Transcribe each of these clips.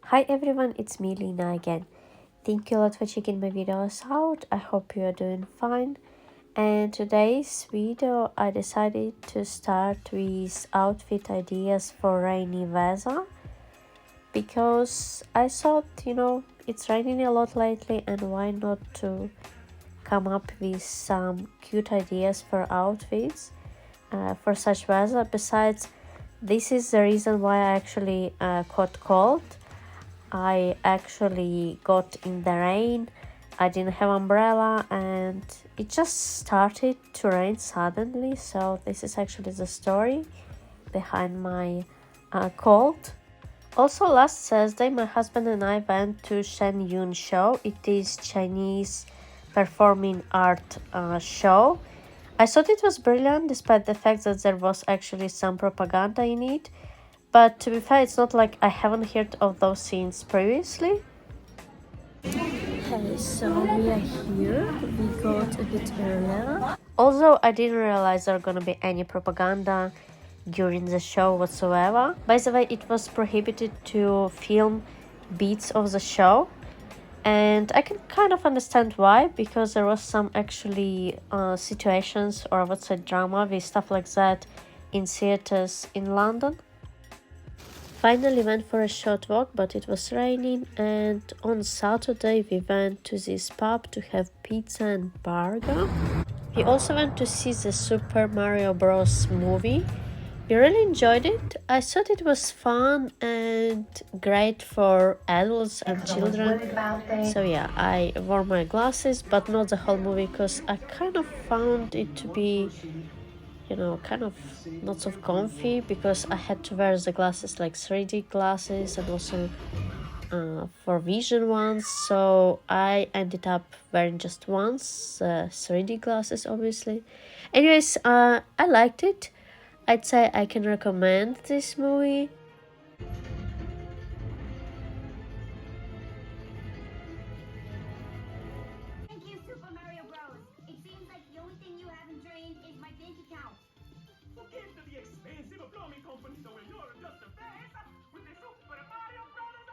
Hi everyone, it's me Lina again. Thank you a lot for checking my videos out. I hope you are doing fine. And today's video I decided to start with outfit ideas for rainy weather because I thought, it's raining a lot lately and why not to come up with some cute ideas for outfits for such weather. Besides, this is the reason why I actually caught cold. I actually got in the rain. I didn't have umbrella and it just started to rain suddenly. So this is actually the story behind my cold. Also, last Thursday my husband and I went to Shen Yun show. It is Chinese performing art show. I thought it was brilliant despite the fact that there was actually some propaganda in it. But to be fair, it's not like I haven't heard of those scenes previously. Okay, so we are here. We got a bit earlier. Although I didn't realize there are gonna be any propaganda during the show whatsoever. By the way, it was prohibited to film bits of the show. And I can kind of understand why, because there was some actually situations or what's say drama with stuff like that in theaters in London. Finally went for a short walk, but it was raining, and on Saturday we went to this pub to have pizza and burger. We also went to see the Super Mario Bros. Movie. We really enjoyed it. I thought it was fun and great for adults and children. So yeah, I wore my glasses, but not the whole movie because I kind of found it to be kind of not so comfy because I had to wear the glasses like 3D glasses and also for vision ones. So I ended up wearing just once 3D glasses, obviously. Anyways, I liked it. I'd say I can recommend this movie. Thank you, Super Mario Bros. It seems like the only thing you haven't drained is my bank account. Look into the expensive plumbing company so when you're just a face with the Super Mario Brothers.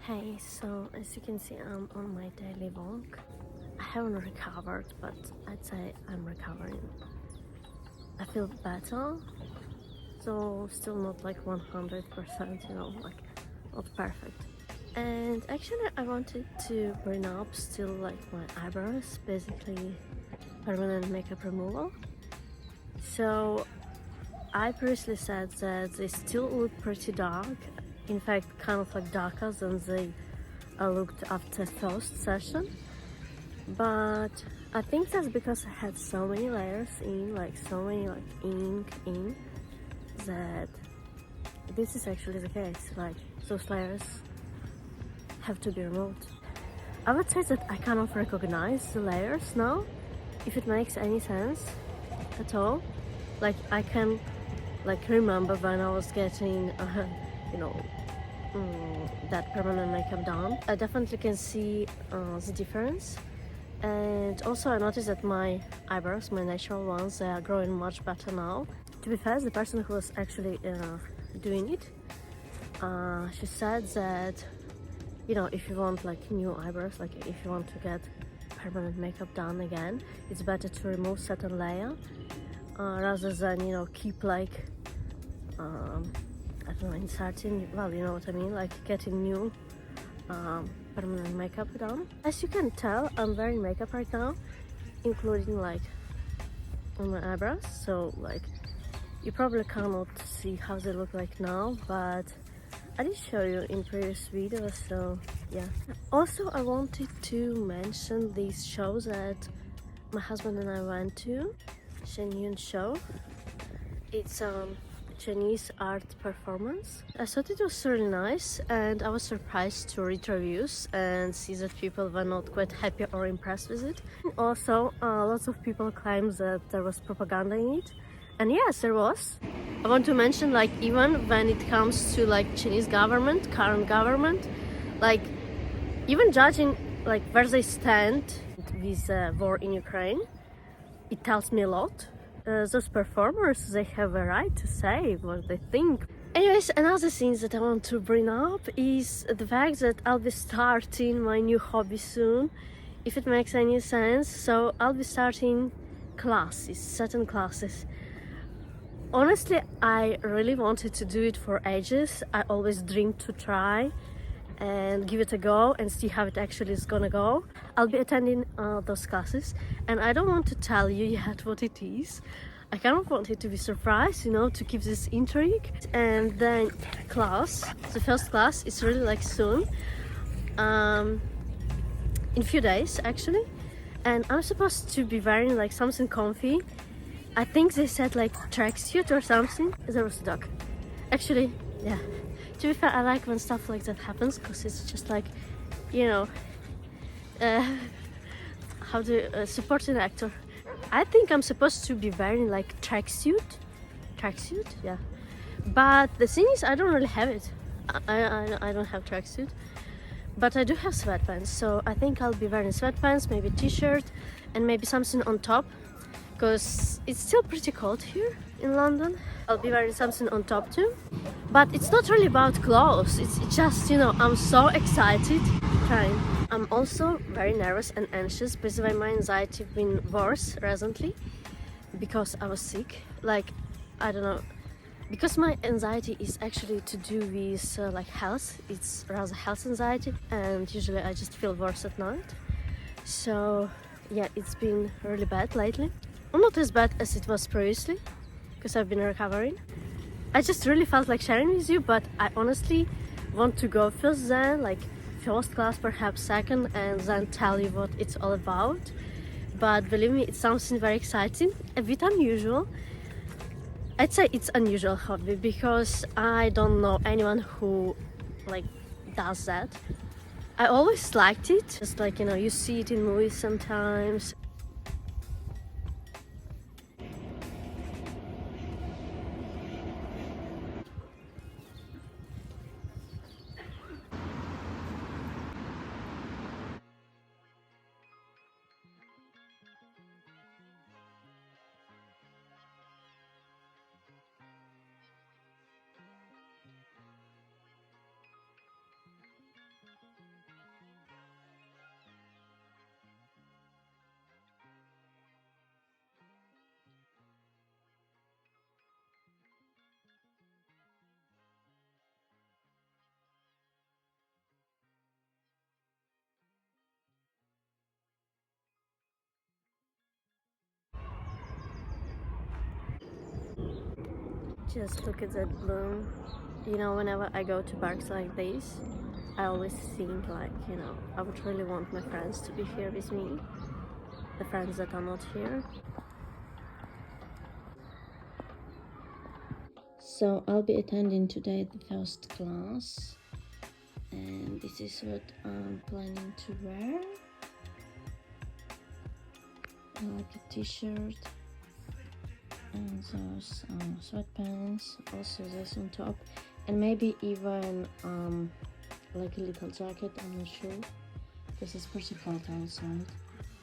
Hey, so as you can see, I'm on my daily walk. I haven't recovered, but I'd say I'm recovering. I feel better, so still not like 100%, like not perfect. And actually I wanted to bring up still like my eyebrows, basically permanent makeup removal. So I previously said that they still look pretty dark, in fact kind of like darker than they looked after first session, but I think that's because I had so many layers in, like so many like ink in, that this is actually the case. Like those layers have to be removed. I would say that I kind of recognize the layers now, if it makes any sense at all. Like I can like remember when I was getting that permanent makeup done. I definitely can see the difference. And also I noticed that my eyebrows, my natural ones, they are growing much better now. To be fair, the person who was actually doing it, she said that if you want like new eyebrows, like if you want to get permanent makeup done again, it's better to remove certain layer rather than keep like I don't know, inserting, well, you know what I mean, like getting new permanent makeup done. As you can tell, I'm wearing makeup right now, including like on my eyebrows, so like you probably cannot see how they look like now, but I did show you in previous videos, so yeah. Also, I wanted to mention these shows that my husband and I went to. Shen Yun show. It's Chinese art performance. I thought it was really nice, and I was surprised to read reviews and see that people were not quite happy or impressed with it. Also, lots of people claim that there was propaganda in it, and yes, there was. I want to mention, like, even when it comes to like Chinese government, current government, like even judging like where they stand with the war in Ukraine. It tells me a lot. Those performers, they have a right to say what they think. Anyways, another thing that I want to bring up is the fact that I'll be starting my new hobby soon, if it makes any sense. So I'll be starting classes, certain classes. Honestly, I really wanted to do it for ages. I always dreamed to try and give it a go and see how it actually is gonna go. I'll be attending those classes, and I don't want to tell you yet what it is. I kind of want it to be surprise, you know, to keep this intrigue. And then the first class is really like soon, in a few days actually, and I'm supposed to be wearing like something comfy. I think they said like tracksuit or something. There was a dog. Actually, yeah. To be fair, I like when stuff like that happens because it's just like, you know, how to support an actor. I think I'm supposed to be wearing like tracksuit, yeah. But the thing is, I don't really have it. I don't have tracksuit, but I do have sweatpants. So I think I'll be wearing sweatpants, maybe t-shirt, and maybe something on top, because it's still pretty cold here in London. I'll be wearing something on top too. But it's not really about clothes, it's just, you know, I'm so excited trying. I'm also very nervous and anxious. By the way, my anxiety has been worse recently because I was sick. Like, I don't know, because my anxiety is actually to do with like health. It's rather health anxiety, and usually I just feel worse at night. So yeah, it's been really bad lately. Well, not as bad as it was previously, because I've been recovering. I just really felt like sharing with you, but I honestly want to go first then, like first class, perhaps second, and then tell you what it's all about. But believe me, it's something very exciting, a bit unusual. I'd say it's unusual hobby because I don't know anyone who like does that. I always liked it, just like, you know, you see it in movies sometimes. Just look at that bloom. You know, whenever I go to parks like this, I always think like, you know, I would really want my friends to be here with me, the friends that are not here. So I'll be attending today the first class, and this is what I'm planning to wear. Like a t-shirt and those sweatpants, also this on top, and maybe even like a little jacket. I'm not sure because it's pretty cold outside.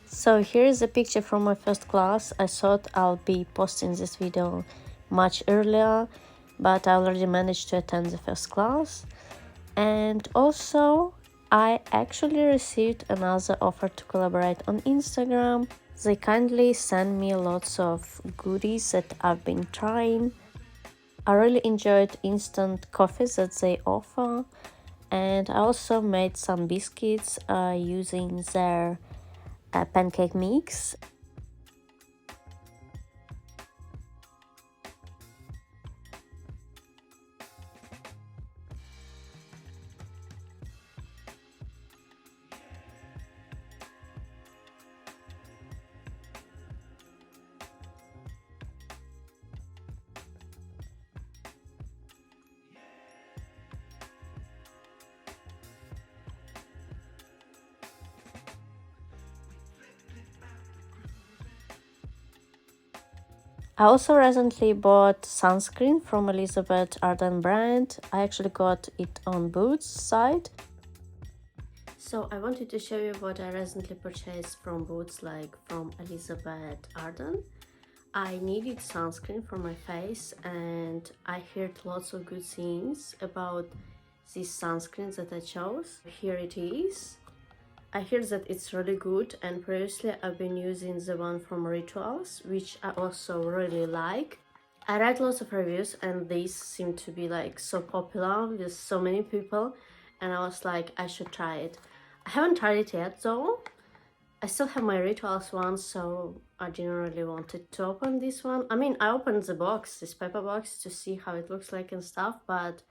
So here is a picture from my first class. I thought I'll be posting this video much earlier, but I already managed to attend the first class. And also I actually received another offer to collaborate on Instagram. They kindly send me lots of goodies that I've been trying. I really enjoyed instant coffees that they offer, and I also made some biscuits using their pancake mix. I also recently bought sunscreen from Elizabeth Arden brand. I actually got it on Boots site. So I wanted to show you what I recently purchased from Boots, like from Elizabeth Arden. I needed sunscreen for my face and I heard lots of good things about these sunscreens that I chose. Here it is. I heard that it's really good, and previously I've been using the one from Rituals, which I also really like. I read lots of reviews and these seem to be like so popular with so many people, and I was like, I should try it. I haven't tried it yet though. I still have my Rituals one, so I didn't really wanted to open this one. I mean, I opened the box, this paper box, to see how it looks like and stuff, but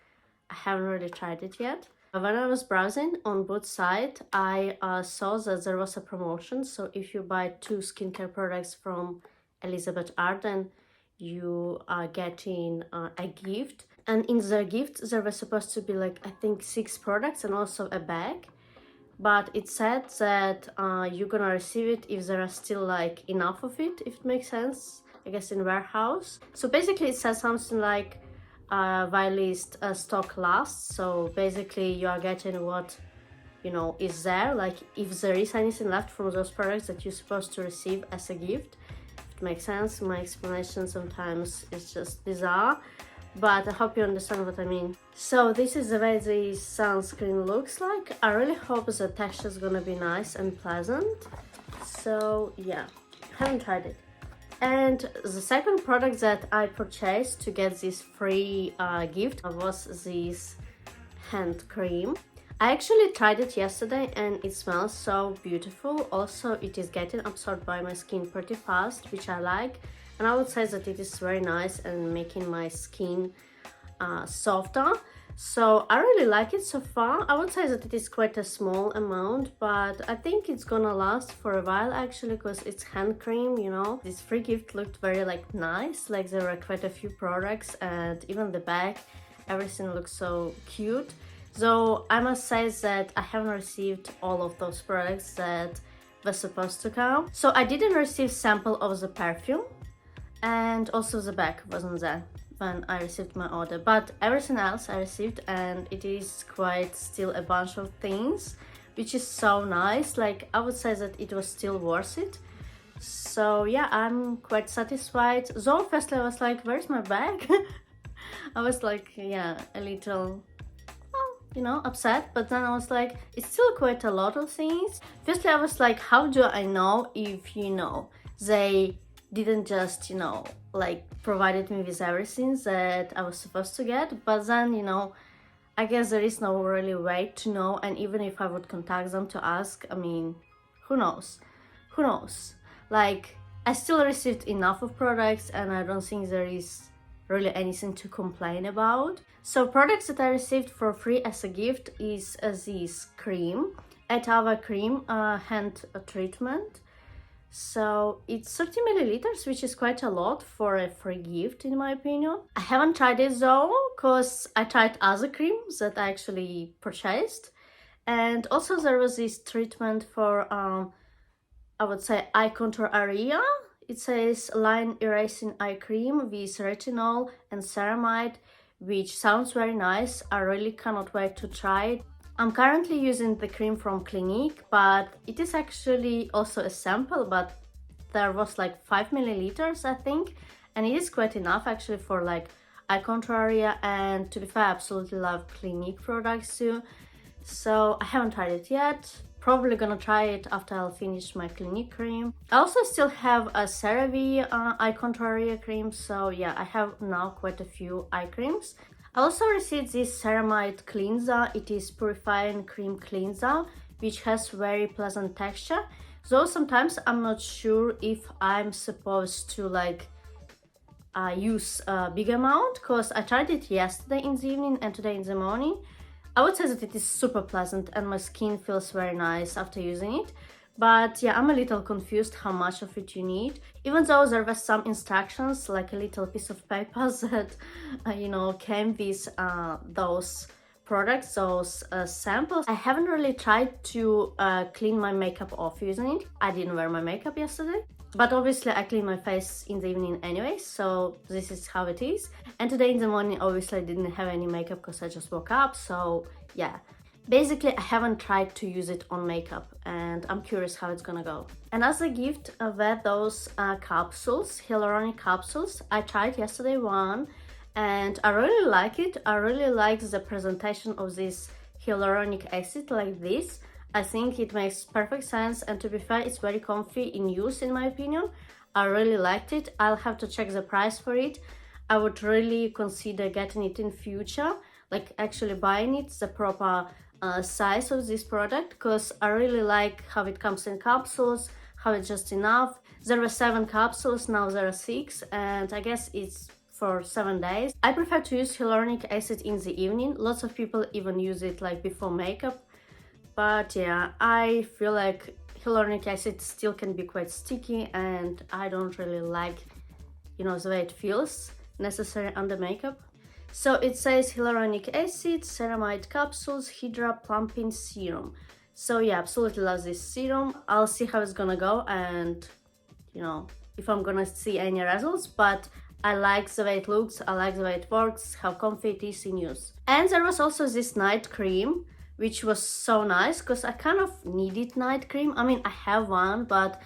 I haven't really tried it yet. When I was browsing on Boots site, I saw that there was a promotion. So if you buy 2 skincare products from Elizabeth Arden, you are getting a gift. And in the gift, there was supposed to be like, I think 6 products and also a bag. But it said that you're gonna receive it if there are still like enough of it, if it makes sense, I guess in warehouse. So basically it says something like, while list stock lasts. So basically you are getting what, you know, is there, like if there is anything left from those products that you're supposed to receive as a gift. It makes sense. My explanation sometimes is just bizarre, but I hope you understand what I mean. So this is the way the sunscreen looks like. I really hope the texture is gonna be nice and pleasant. So yeah, haven't tried it. And the second product that I purchased to get this free gift was this hand cream. I actually tried it yesterday and it smells so beautiful. Also, it is getting absorbed by my skin pretty fast, which I like. And I would say that it is very nice and making my skin softer. So I really like it so far. I would say that it is quite a small amount, but I think it's gonna last for a while actually, because it's hand cream, you know. This free gift looked very like nice, like there were quite a few products and even the bag, everything looks so cute. So I must say that I haven't received all of those products that were supposed to come. So I didn't receive sample of the perfume, and also the bag wasn't there when I received my order, but everything else I received, and it is quite still a bunch of things, which is so nice. Like I would say that it was still worth it. So yeah, I'm quite satisfied. Though firstly I was like, where's my bag? I was like, yeah, a little, well, you know, upset, but then I was like, it's still quite a lot of things. Firstly I was like, how do I know if, you know, they didn't just, you know, like provided me with everything that I was supposed to get. But then, you know, I guess there is no really way to know, and even if I would contact them to ask, I mean, who knows? Who knows? Like, I still received enough of products and I don't think there is really anything to complain about. So products that I received for free as a gift is this cream, Etava cream hand treatment. So it's 30 milliliters, which is quite a lot for a free gift in my opinion. I haven't tried it though, because I tried other creams that I actually purchased. And also there was this treatment for, I would say, eye contour area. It says line erasing eye cream with retinol and ceramide, which sounds very nice. I really cannot wait to try it. I'm currently using the cream from Clinique, but it is actually also a sample, but there was like 5 milliliters I think, and it is quite enough actually for like eye contour area. And to be fair, I absolutely love Clinique products too. So I haven't tried it yet. Probably gonna try it after I'll finish my Clinique cream. I also still have a CeraVe eye contour area cream, so yeah, I have now quite a few eye creams. I also received this ceramide cleanser. It is purifying cream cleanser, which has very pleasant texture. Though sometimes I'm not sure if I'm supposed to like use a big amount, because I tried it yesterday in the evening and today in the morning. I would say that it is super pleasant and my skin feels very nice after using it. But yeah, I'm a little confused how much of it you need, even though there were some instructions, like a little piece of paper that, you know, came with those products, those samples. I haven't really tried to clean my makeup off using it. I didn't wear my makeup yesterday, but obviously I clean my face in the evening anyway, so this is how it is. And today in the morning, obviously I didn't have any makeup because I just woke up, so yeah. Basically, I haven't tried to use it on makeup and I'm curious how it's gonna go. And as a gift were those capsules, hyaluronic capsules. I tried yesterday one and I really like it. I really like the presentation of this hyaluronic acid like this. I think it makes perfect sense, and to be fair, it's very comfy in use in my opinion. I really liked it. I'll have to check the price for it. I would really consider getting it in future, like actually buying it the proper size of this product, because I really like how it comes in capsules, how it's just enough. There were 7 capsules, now there are 6, and I guess it's for 7 days. I prefer to use hyaluronic acid in the evening. Lots of people even use it like before makeup, but yeah, I feel like hyaluronic acid still can be quite sticky and I don't really like, you know, the way it feels necessary under makeup. So it says hyaluronic acid, ceramide capsules, Hydra plumping serum. So yeah, absolutely love this serum. I'll see how it's gonna go and, you know, if I'm gonna see any results, but I like the way it looks, I like the way it works, how comfy it is in use. And there was also this night cream, which was so nice because I kind of needed night cream. I mean, I have one, but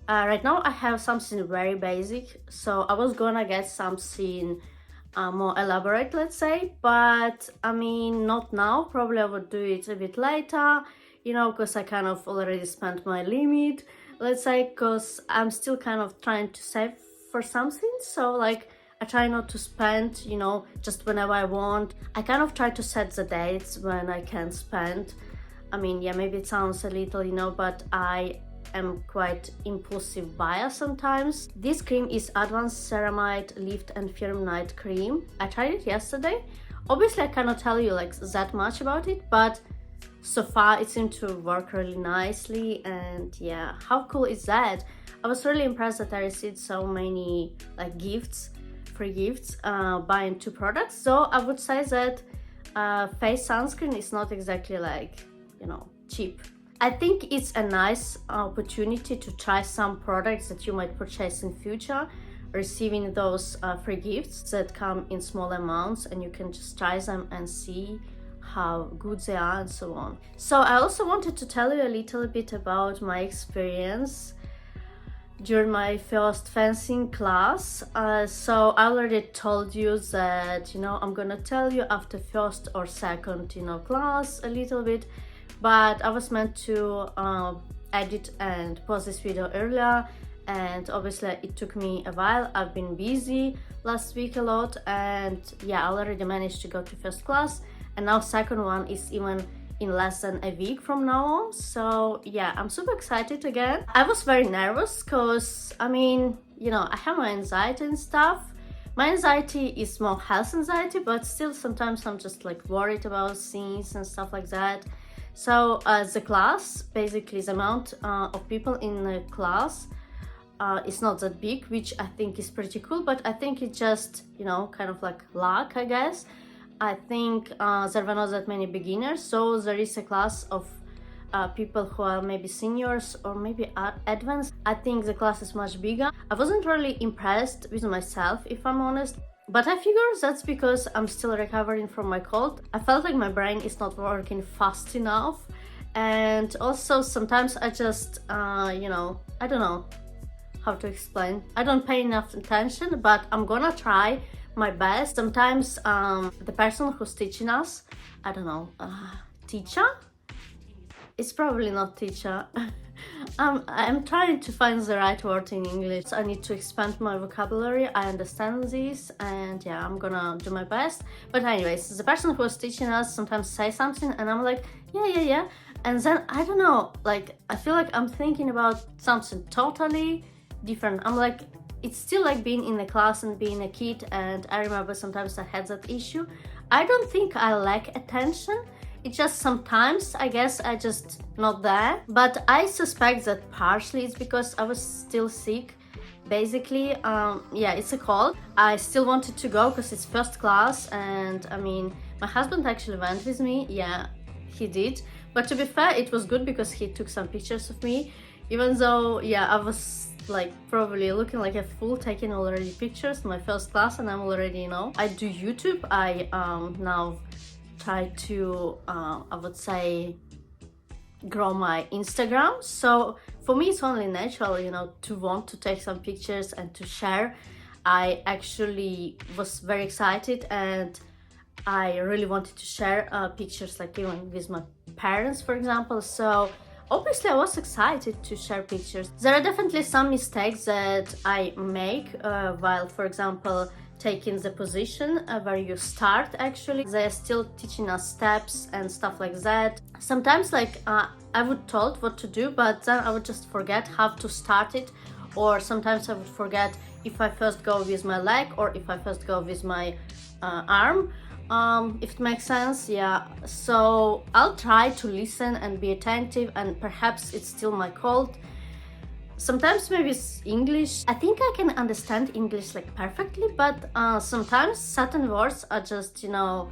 right now I have something very basic. So I was gonna get something more elaborate, let's say, but I mean, not now. Probably I would do it a bit later, you know, because I kind of already spent my limit, let's say, because I'm still kind of trying to save for something. So like I try not to spend, you know, just whenever I want. I kind of try to set the dates when I can spend. I mean, yeah, maybe it sounds a little, you know, but I am quite impulsive buyer sometimes. This cream is Advanced Ceramide Lift and Firm Night Cream. I tried it yesterday. Obviously, I cannot tell you like that much about it, but so far it seemed to work really nicely. And yeah, how cool is that? I was really impressed that I received so many like gifts, free gifts, buying 2 products. So I would say that face sunscreen is not exactly like, you know, cheap. I think it's a nice opportunity to try some products that you might purchase in future, receiving those free gifts that come in small amounts, and you can just try them and see how good they are and so on. So I also wanted to tell you a little bit about my experience during my first fencing class. So I already told you that, you know, I'm gonna tell you after first or second, you know, class a little bit, but I was meant to edit and post this video earlier, and obviously it took me a while. I've been busy last week a lot, and yeah, I already managed to go to first class, and now second one is even in less than a week from now on. So yeah, I'm super excited again. I was very nervous because, I mean, you know, I have my anxiety and stuff. My anxiety is more health anxiety, but still sometimes I'm just like worried about things and stuff like that. So the class, basically the amount of people in the class is not that big, which I think is pretty cool, but I think it's just, you know, kind of like luck, I guess. I think there were not that many beginners, so there is a class of people who are maybe seniors or maybe advanced. I think the class is much bigger. I wasn't really impressed with myself, if I'm honest, but I figure that's because I'm still recovering from my cold. I felt like my brain is not working fast enough, and also sometimes I just, you know, I don't know how to explain. I don't pay enough attention, but I'm gonna try my best. Sometimes the person who's teaching us, I don't know, teacher? It's probably not teacher. I'm trying to find the right word in English. I need to expand my vocabulary. I understand this, and yeah, I'm gonna do my best. But anyways, the person who was teaching us sometimes say something and I'm like, yeah. And then, I don't know, like, I feel like I'm thinking about something totally different. I'm like, it's still like being in the class and being a kid, and I remember sometimes I had that issue. I don't think I lack attention. It's just sometimes, I guess, I just not there. But I suspect that partially it's because I was still sick. Basically, yeah, it's a cold. I still wanted to go because it's first class, and I mean, my husband actually went with me. Yeah, he did. But to be fair, it was good because he took some pictures of me, even though, yeah, I was like probably looking like a fool taking already pictures in my first class, and I'm already, you know, I do YouTube. I now try to, I would say, grow my Instagram. So for me, it's only natural, you know, to want to take some pictures and to share. I actually was very excited and I really wanted to share pictures, like even with my parents, for example. So obviously I was excited to share pictures. There are definitely some mistakes that I make while, for example, taking the position where you start. Actually, they're still teaching us steps and stuff like that. Sometimes like I would told what to do, but then I would just forget how to start it, or sometimes I would forget if I first go with my leg or if I first go with my arm, if it makes sense. Yeah, so I'll try to listen and be attentive, and perhaps it's still my fault. Sometimes maybe it's English. I think I can understand English like perfectly, but sometimes certain words are just, you know,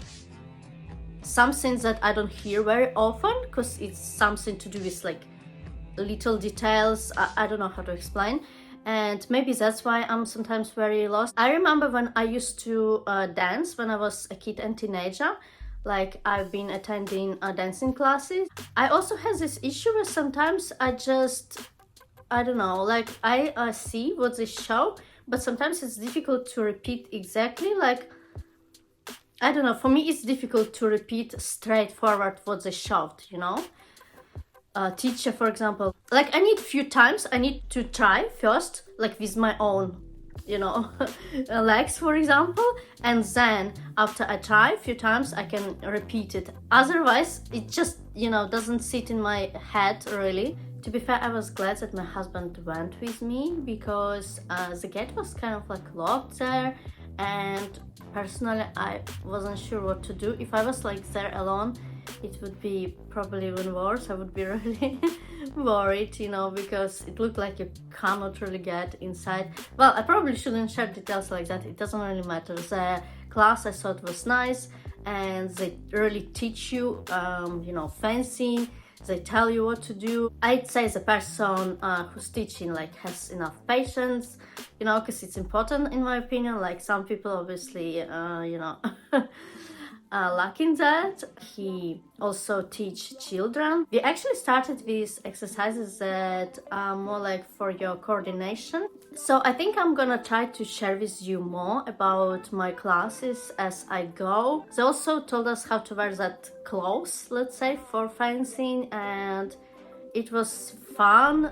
something that I don't hear very often because it's something to do with like little details. I don't know how to explain, and maybe that's why I'm sometimes very lost. I remember when I used to dance when I was a kid and teenager. Like, I've been attending dancing classes. I also have this issue where sometimes I don't know, like I see what they show, but sometimes it's difficult to repeat exactly. Like, I don't know, for me it's difficult to repeat straightforward what they showed, you know. Teacher, for example, like I need few times, I need to try first, like with my own, you know, legs, for example, and then after I try a few times I can repeat it. Otherwise it just, you know, doesn't sit in my head really. To be fair, I was glad that my husband went with me because the gate was kind of like locked there, and personally I wasn't sure what to do. If I was like there alone, it would be probably even worse. I would be really worried, you know, because it looked like you cannot really get inside. Well, I probably shouldn't share details like that. It doesn't really matter. The class I thought was nice, and they really teach you, you know, fencing. They tell you what to do. I'd say the person who's teaching like has enough patience, you know, because it's important in my opinion. Like, some people obviously, you know, lacking that. He also teach children. We actually started with exercises that are more like for your coordination. So I think I'm gonna try to share with you more about my classes as I go. They also told us how to wear that clothes, let's say, for fencing, and it was fun.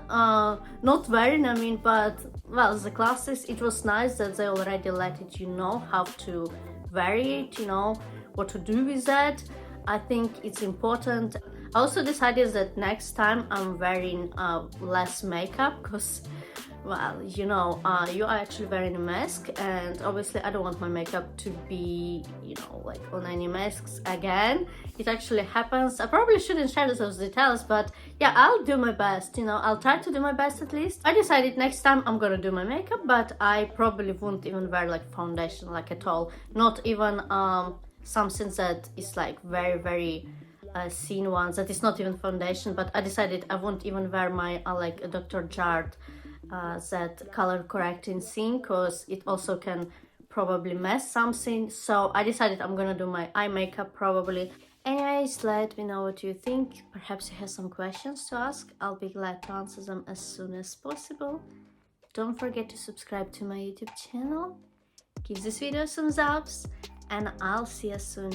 Not wearing, I mean, but well, the classes, it was nice that they already let it, you know, how to wear it, you know, what to do with that. I think it's important. I also decided that next time I'm wearing less makeup because, well, you know, you are actually wearing a mask, and obviously I don't want my makeup to be, you know, like on any masks again. It actually happens. I probably shouldn't share those details, but yeah, I'll do my best, you know, I'll try to do my best at least. I decided next time I'm gonna do my makeup, but I probably won't even wear like foundation, like at all. Not even something that is like very thin ones, that is not even foundation. But I decided I won't even wear my like a Dr. Jart that color correcting thing, because it also can probably mess something. So I decided I'm gonna do my eye makeup probably. Anyways, let me know what you think. Perhaps you have some questions to ask. I'll be glad to answer them as soon as possible. Don't forget to subscribe to my YouTube channel. Give this video some thumbs, and I'll see you soon.